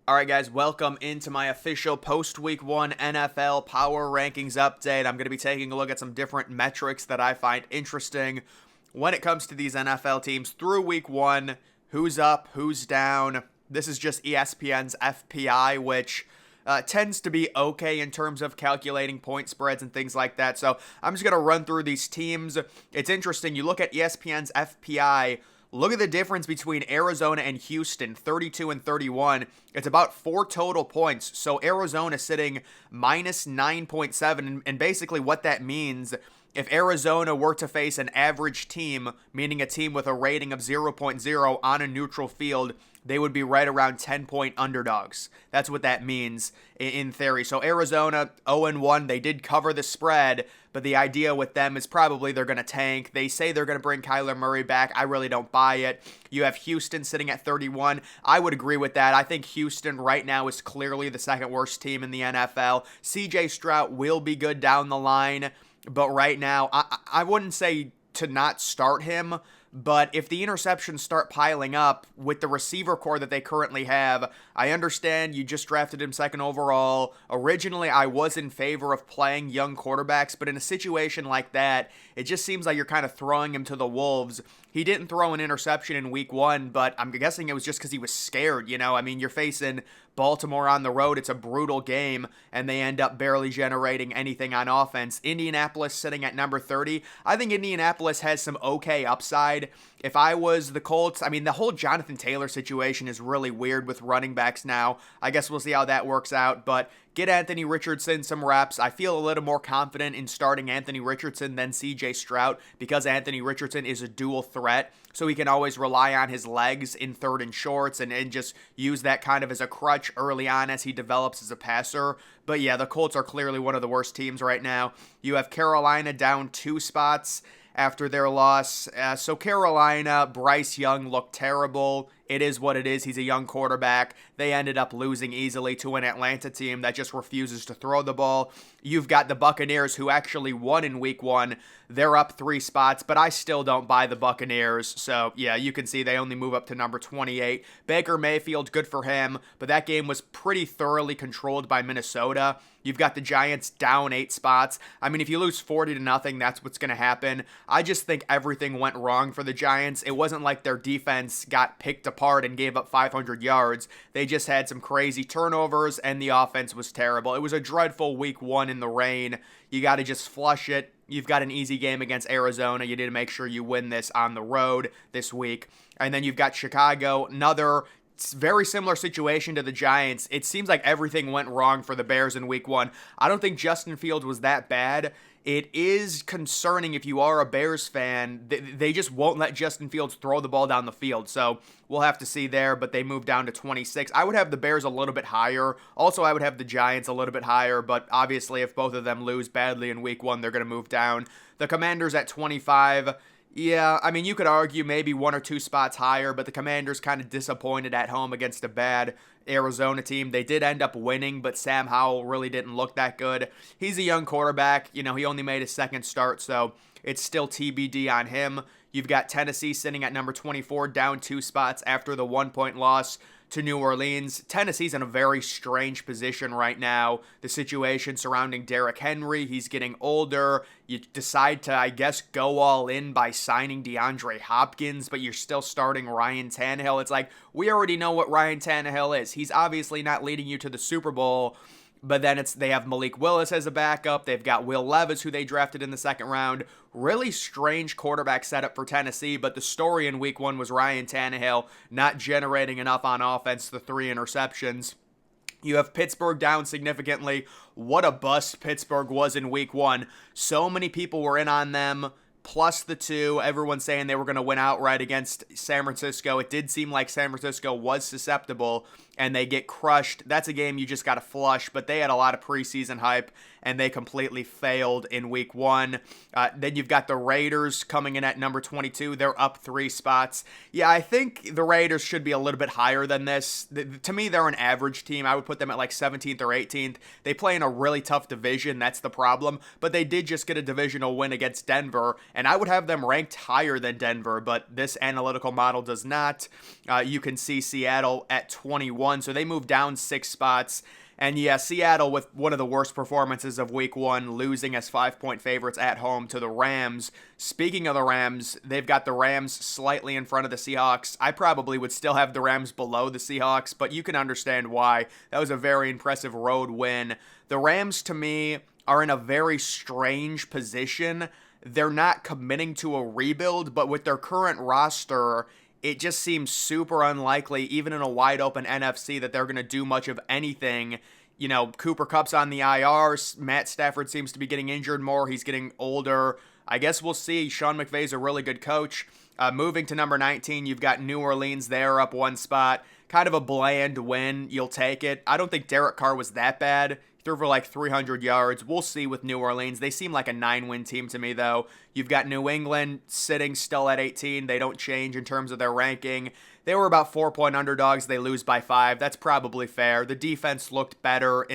All right, guys, welcome into my official post-week 1 NFL Power Rankings update. I'm going to be taking a look at some different metrics that I find interesting when it comes to these NFL teams through week 1, who's up, who's down. This is just ESPN's FPI, which tends to be okay in terms of calculating point spreads and things like that. So I'm just going to run through these teams. It's interesting. You look at ESPN's FPI. Look at the difference between Arizona and Houston, 32 and 31. It's about 4 total points. So Arizona sitting minus 9.7. And basically what that means, if Arizona were to face an average team, meaning a team with a rating of 0.0 on a neutral field, they would be right around 10-point underdogs. That's what that means in theory. So Arizona 0-1, they did cover the spread, but the idea with them is probably they're going to tank. They say they're going to bring Kyler Murray back. I really don't buy it. You have Houston sitting at 31. I would agree with that. I think Houston right now is clearly the second worst team in the NFL. CJ Stroud will be good down the line, but right now I wouldn't say to not start him. But if the interceptions start piling up with the receiver core that they currently have, I understand you just drafted him second overall. Originally, I was in favor of playing young quarterbacks, but in a situation like that, it just seems like you're kind of throwing him to the wolves. He didn't throw an interception in week 1, but I'm guessing it was just because he was scared, I mean, you're facing Baltimore on the road. It's a brutal game, and they end up barely generating anything on offense. Indianapolis sitting at number 30. I think Indianapolis has some okay upside. If I was the Colts, I mean, the whole Jonathan Taylor situation is really weird with running backs now. I guess we'll see how that works out, but get Anthony Richardson some reps. I feel a little more confident in starting Anthony Richardson than CJ Stroud because Anthony Richardson is a dual threat, so he can always rely on his legs in third and shorts and just use that kind of as a crutch early on as he develops as a passer. But yeah, the Colts are clearly one of the worst teams right now. You have Carolina down 2 spots after their loss. So Carolina, Bryce Young looked terrible. It is what it is. He's a young quarterback. They ended up losing easily to an Atlanta team that just refuses to throw the ball. You've got the Buccaneers, who actually won in week 1. They're up 3 spots, but I still don't buy the Buccaneers. So, yeah, you can see they only move up to number 28. Baker Mayfield, good for him, but that game was pretty thoroughly controlled by Minnesota. You've got the Giants down 8 spots. I mean, if you lose 40-0, that's what's going to happen. I just think everything went wrong for the Giants. It wasn't like their defense got picked apart and gave up 500 yards. They just had some crazy turnovers, and the offense was terrible. It was a dreadful week 1 in the rain. You got to just flush it. You've got an easy game against Arizona. You need to make sure you win this on the road this week. And then you've got Chicago, another very similar situation to the Giants. It seems like everything went wrong for the Bears in week 1. I don't think Justin Fields was that bad. It is concerning if you are a Bears fan. They just won't let Justin Fields throw the ball down the field. So we'll have to see there, but they moved down to 26. I would have the Bears a little bit higher. Also, I would have the Giants a little bit higher, but obviously if both of them lose badly in week 1, they're going to move down. The Commanders at 25. Yeah, I mean, you could argue maybe 1 or 2 spots higher, but the Commanders kind of disappointed at home against a bad Arizona team. They did end up winning, but Sam Howell really didn't look that good. He's a young quarterback. He only made his second start, so it's still TBD on him. You've got Tennessee sitting at number 24, down 2 spots after the 1-point loss to New Orleans. Tennessee's in a very strange position right now. The situation surrounding Derrick Henry, he's getting older. You decide to, I guess, go all in by signing DeAndre Hopkins, but you're still starting Ryan Tannehill. It's like, we already know what Ryan Tannehill is. He's obviously not leading you to the Super Bowl, but then they have Malik Willis as a backup. They've got Will Levis, who they drafted in the second round. Really strange quarterback setup for Tennessee, but the story in week 1 was Ryan Tannehill not generating enough on offense, the 3 interceptions. You have Pittsburgh down significantly. What a bust Pittsburgh was in week 1. So many people were in on them. Plus the 2, everyone saying they were going to win outright against San Francisco. It did seem like San Francisco was susceptible, and they get crushed. That's a game you just got to flush, but they had a lot of preseason hype, and they completely failed in week 1. Then you've got the Raiders coming in at number 22. They're up 3 spots. Yeah, I think the Raiders should be a little bit higher than this. To me, they're an average team. I would put them at like 17th or 18th. They play in a really tough division. That's the problem. But they did just get a divisional win against Denver, and I would have them ranked higher than Denver, but this analytical model does not. You can see Seattle at 21. 1, so they moved down 6 spots. And yeah, Seattle with one of the worst performances of week 1, losing as 5-point favorites at home to the Rams. Speaking of the Rams, they've got the Rams slightly in front of the Seahawks. I probably would still have the Rams below the Seahawks, but you can understand why. That was a very impressive road win. The Rams, to me, are in a very strange position. They're not committing to a rebuild, but with their current roster, it just seems super unlikely, even in a wide open NFC, that they're going to do much of anything. You know, Cooper Kupp's on the IR. Matt Stafford seems to be getting injured more. He's getting older. I guess we'll see. Sean McVay's a really good coach. Moving to number 19, you've got New Orleans there up 1 spot. Kind of a bland win. You'll take it. I don't think Derek Carr was that bad. Threw for like 300 yards. We'll see with New Orleans. They seem like a 9-win team to me, though. You've got New England sitting still at 18. They don't change in terms of their ranking. They were about 4-point underdogs. They lose by 5. That's probably fair. The defense looked better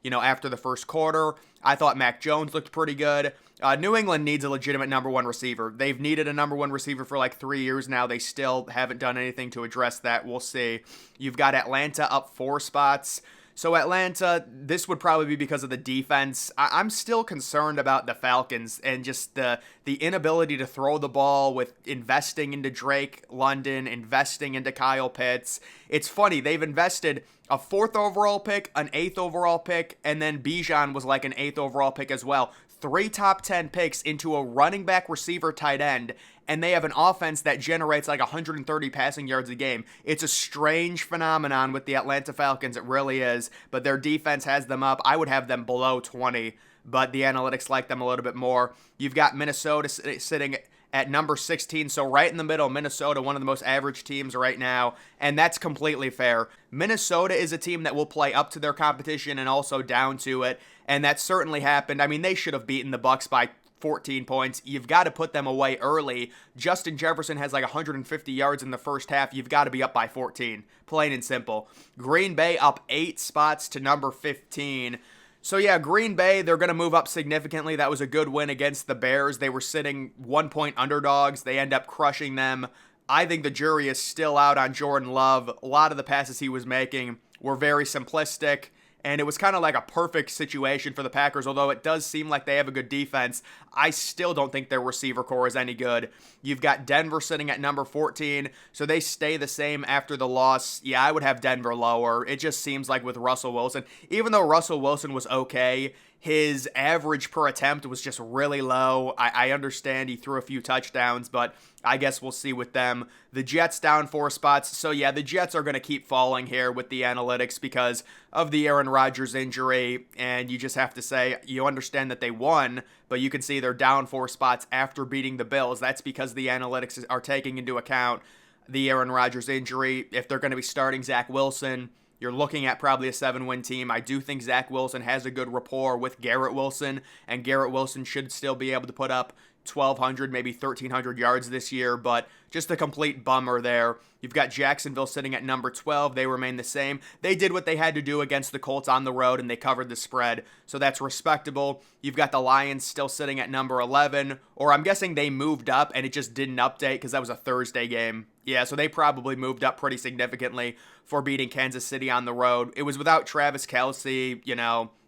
after the first quarter. I thought Mac Jones looked pretty good. New England needs a legitimate number 1 receiver. They've needed a number 1 receiver for like 3 years now. They still haven't done anything to address that. We'll see. You've got Atlanta up 4 spots. So Atlanta, this would probably be because of the defense. I'm still concerned about the Falcons and just the inability to throw the ball with investing into Drake London, investing into Kyle Pitts. It's funny, they've invested a 4th overall pick, an 8th overall pick, and then Bijan was like an 8th overall pick as well. 3 top 10 picks into a running back, receiver, tight end, and they have an offense that generates like 130 passing yards a game. It's a strange phenomenon with the Atlanta Falcons, it really is, but their defense has them up. I would have them below 20, but the analytics like them a little bit more. You've got Minnesota sitting at number 16, so right in the middle. Minnesota, one of the most average teams right now, and that's completely fair. Minnesota is a team that will play up to their competition and also down to it, and that certainly happened. I mean, they should have beaten the Bucs by 14 points. You've got to put them away early. Justin Jefferson has like 150 yards in the first half. You've got to be up by 14. Plain and simple. Green Bay up 8 spots to number 15. So yeah, Green Bay, they're going to move up significantly. That was a good win against the Bears. They were sitting 1-point underdogs. They end up crushing them. I think the jury is still out on Jordan Love. A lot of the passes he was making were very simplistic, and it was kind of like a perfect situation for the Packers, although it does seem like they have a good defense. I still don't think their receiver core is any good. You've got Denver sitting at number 14, so they stay the same after the loss. Yeah, I would have Denver lower. It just seems like with Russell Wilson, even though Russell Wilson was okay, his average per attempt was just really low. I understand he threw a few touchdowns, but I guess we'll see with them. The Jets down 4 spots. So yeah, the Jets are going to keep falling here with the analytics because of the Aaron Rodgers injury. And you just have to say, you understand that they won, but you can see they're down 4 spots after beating the Bills. That's because the analytics are taking into account the Aaron Rodgers injury. If they're going to be starting Zach Wilson, you're looking at probably a 7-win team. I do think Zach Wilson has a good rapport with Garrett Wilson, and Garrett Wilson should still be able to put up 1,200, maybe 1,300 yards this year, but just a complete bummer there. You've got Jacksonville sitting at number 12. They remain the same. They did what they had to do against the Colts on the road, and they covered the spread, so that's respectable. You've got the Lions still sitting at number 11, or I'm guessing they moved up, and it just didn't update because that was a Thursday game. Yeah, so they probably moved up pretty significantly for beating Kansas City on the road. It was without Travis Kelce,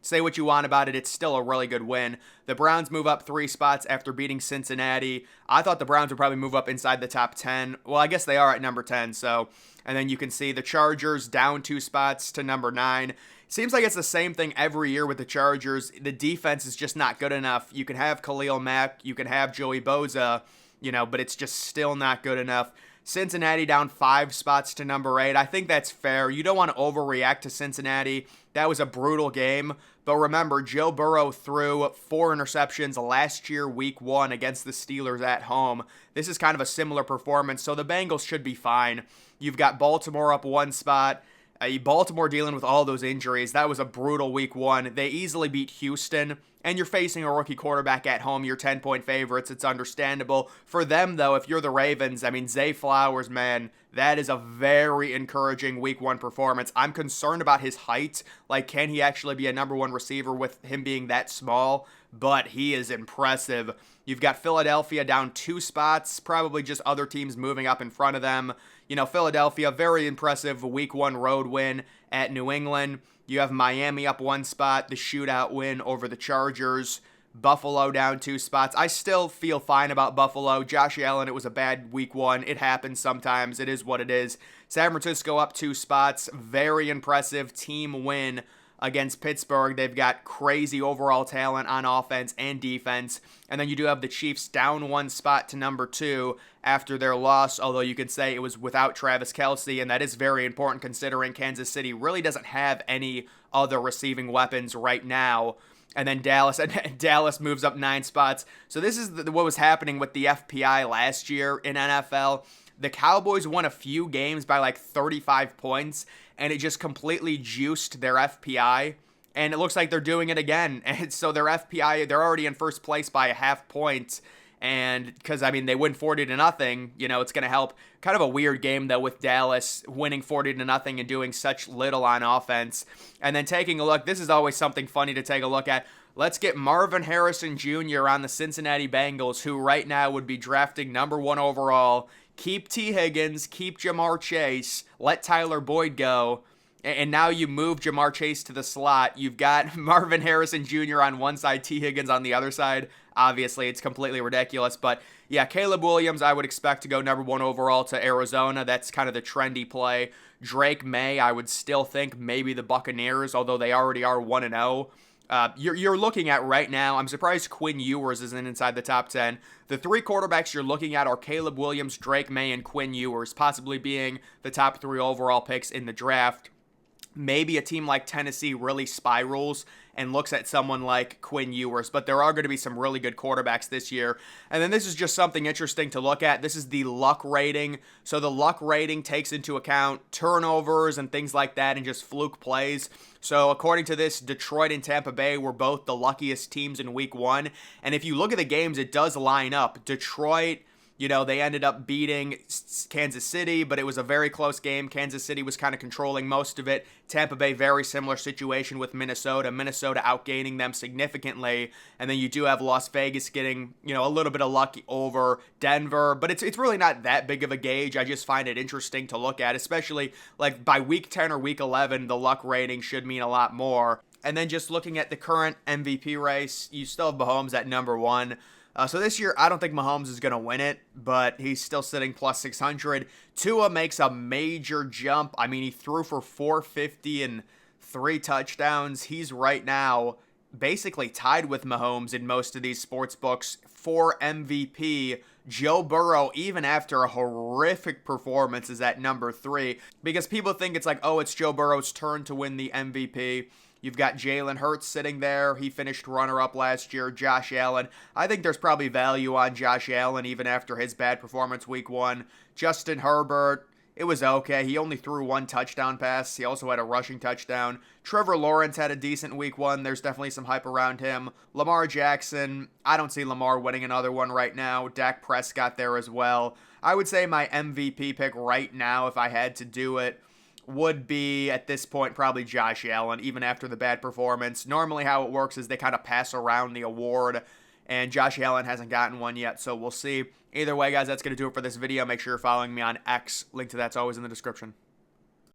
say what you want about it, it's still a really good win. The Browns move up 3 spots after beating Cincinnati. I thought the Browns would probably move up inside the top 10. Well, I guess they are at number 10, so. And then you can see the Chargers down 2 spots to number 9. Seems like it's the same thing every year with the Chargers. The defense is just not good enough. You can have Khalil Mack, you can have Joey Bosa, but it's just still not good enough. Cincinnati down 5 spots to number 8. I think that's fair. You don't want to overreact to Cincinnati. That was a brutal game. But remember, Joe Burrow threw 4 interceptions last year, week 1, against the Steelers at home. This is kind of a similar performance, so the Bengals should be fine. You've got Baltimore up 1 spot. Baltimore dealing with all those injuries. That was a brutal week 1. They easily beat Houston, and you're facing a rookie quarterback at home. You're 10-point favorites. It's understandable. For them, though, if you're the Ravens, Zay Flowers, man, that is a very encouraging week 1 performance. I'm concerned about his height. Like, can he actually be a number 1 receiver with him being that small? But he is impressive. You've got Philadelphia down 2 spots, probably just other teams moving up in front of them. Philadelphia, very impressive week 1 road win at New England. You have Miami up 1 spot, the shootout win over the Chargers. Buffalo down 2 spots. I still feel fine about Buffalo. Josh Allen, it was a bad week 1. It happens sometimes. It is what it is. San Francisco up 2 spots. Very impressive team win against Pittsburgh. They've got crazy overall talent on offense and defense. And then you do have the Chiefs down 1 spot to number 2 after their loss, although you could say it was without Travis Kelce, and that is very important considering Kansas City really doesn't have any other receiving weapons right now. And then Dallas moves up 9 spots. So this is what was happening with the FPI last year in NFL. The Cowboys won a few games by like 35 points, and it just completely juiced their FPI. And it looks like they're doing it again. And so their FPI, they're already in first place by a half point. And because, they win 40-0, it's going to help. Kind of a weird game, though, with Dallas winning 40-0 and doing such little on offense. And then taking a look, this is always something funny to take a look at. Let's get Marvin Harrison Jr. on the Cincinnati Bengals, who right now would be drafting number 1 overall. Keep T. Higgins, keep Jamar Chase, let Tyler Boyd go. And now you move Jamar Chase to the slot. You've got Marvin Harrison Jr. on one side, T. Higgins on the other side. Obviously, it's completely ridiculous. But yeah, Caleb Williams, I would expect to go number 1 overall to Arizona. That's kind of the trendy play. Drake May, I would still think maybe the Buccaneers, although they already are 1-0. You're looking at right now, I'm surprised Quinn Ewers isn't inside the top 10. The 3 quarterbacks you're looking at are Caleb Williams, Drake May, and Quinn Ewers, possibly being the top 3 overall picks in the draft. Maybe a team like Tennessee really spirals and looks at someone like Quinn Ewers, but there are going to be some really good quarterbacks this year. And then this is just something interesting to look at. This is the luck rating. So the luck rating takes into account turnovers and things like that and just fluke plays. So according to this, Detroit and Tampa Bay were both the luckiest teams in week 1. And if you look at the games, it does line up. Detroit, they ended up beating Kansas City, but it was a very close game. Kansas City was kind of controlling most of it. Tampa Bay, very similar situation with Minnesota. Minnesota outgaining them significantly. And then you do have Las Vegas getting, a little bit of luck over Denver. But it's really not that big of a gauge. I just find it interesting to look at, especially like by week 10 or week 11, the luck rating should mean a lot more. And then just looking at the current MVP race, you still have Mahomes at number 1. So this year, I don't think Mahomes is going to win it, but he's still sitting plus 600. Tua makes a major jump. He threw for 450 and 3 touchdowns. He's right now basically tied with Mahomes in most of these sports books for MVP. Joe Burrow, even after a horrific performance, is at number 3 because people think it's like, oh, it's Joe Burrow's turn to win the MVP. You've got Jalen Hurts sitting there. He finished runner-up last year. Josh Allen. I think there's probably value on Josh Allen even after his bad performance week 1. Justin Herbert, it was okay. He only threw 1 touchdown pass. He also had a rushing touchdown. Trevor Lawrence had a decent week 1. There's definitely some hype around him. Lamar Jackson, I don't see Lamar winning another one right now. Dak Prescott there as well. I would say my MVP pick right now, if I had to do it, would be, at this point, probably Josh Allen, even after the bad performance. Normally how it works is they kind of pass around the award, and Josh Allen hasn't gotten one yet, so we'll see. Either way, guys, that's going to do it for this video. Make sure you're following me on X. Link to that's always in the description.